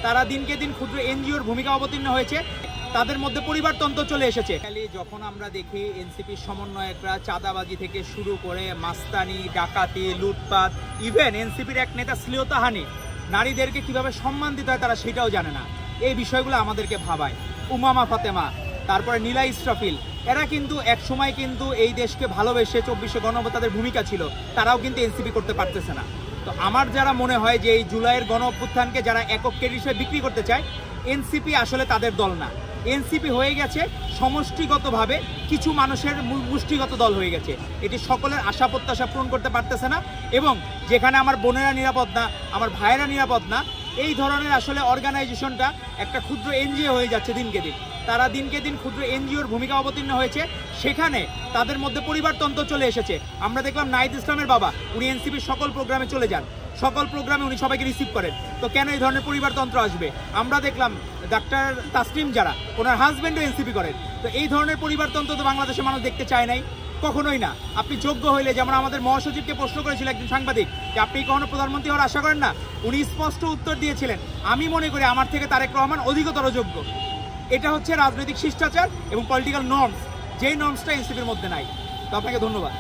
তারা দিনকে দিন ক্ষুদ্র এনজিওর ভূমিকা অবতীর্ণ হয়েছে, তাদের মধ্যে পরিবারতন্ত্র চলে এসেছে। যখন আমরা দেখি এনসিপির সমন্বয়করা চাঁদাবাজি থেকে শুরু করে মাস্তানি, ডাকাতি, লুটপাট, ইভেন এনসিপির এক নেতা শ্লীলতাহানি, নারীদেরকে কিভাবে সম্মান দিতে হয় তারা সেটাও জানে না। এই বিষয়গুলো আমাদেরকে ভাবায়। উমামা ফাতেমা, তারপরে নীলা ইসরাফিল, এরা কিন্তু এক সময় কিন্তু এই দেশকে ভালোবেসে 24শে গণঅভ্যুত্থানের ভূমিকা ছিল, তারাও কিন্তু এনসিপি করতে পারতেছে না। তো আমার যারা মনে হয় যে এই জুলাইয়ের গণঅভ্যুত্থানকে যারা একক ক্যাডার হিসেবে বিক্রি করতে চায়, এনসিপি আসলে তাদের দল না। এনসিপি হয়ে গেছে সমষ্টিগতভাবে কিছু মানুষের মুষ্টিগত দল হয়ে গেছে। এটি সকলের আশা প্রত্যাশা পূরণ করতে পারতেছে না, এবং যেখানে আমার বোনেরা নিরাপদ না, আমার ভাইয়েরা নিরাপদ না, এই ধরনের আসলে অর্গানাইজেশনটা একটা ক্ষুদ্র এনজিও হয়ে যাচ্ছে দিনকে দিন। তারা দিনকে দিন ক্ষুদ্র এনজিওর ভূমিকা অবতীর্ণ হয়েছে, সেখানে তাদের মধ্যে পরিবারতন্ত্র চলে এসেছে। আমরা দেখলাম নাহিদ ইসলামের বাবা, উনি এনসিপির সকল প্রোগ্রামে চলে যান, সকল প্রোগ্রামে উনি সবাইকে রিসিভ করেন। তো কেন এই ধরনের পরিবারতন্ত্র আসবে? আমরা দেখলাম ডাক্তার তাসনিম যারা, ওনার হাজব্যান্ডও এনসিপি করেন। তো এই ধরনের পরিবারতন্ত্র তো বাংলাদেশের মানুষ দেখতে চায় নাই, কখনোই না। আপনি যোগ্য হইলে, যেমন আমাদের মহাসচিবকে প্রশ্ন করেছিল একজন সাংবাদিক যে আপনি কখনো প্রধানমন্ত্রী হওয়ার আশা করেন না, উনি স্পষ্ট উত্তর দিয়েছিলেন, আমি মনে করি আমার থেকে তারেক রহমান অধিকতর যোগ্য। এটা হচ্ছে রাজনৈতিক শিষ্টাচার এবং পলিটিক্যাল নর্মস, যেই নর্মসটা এনসিপির মধ্যে নাই। তো আপনাকে ধন্যবাদ।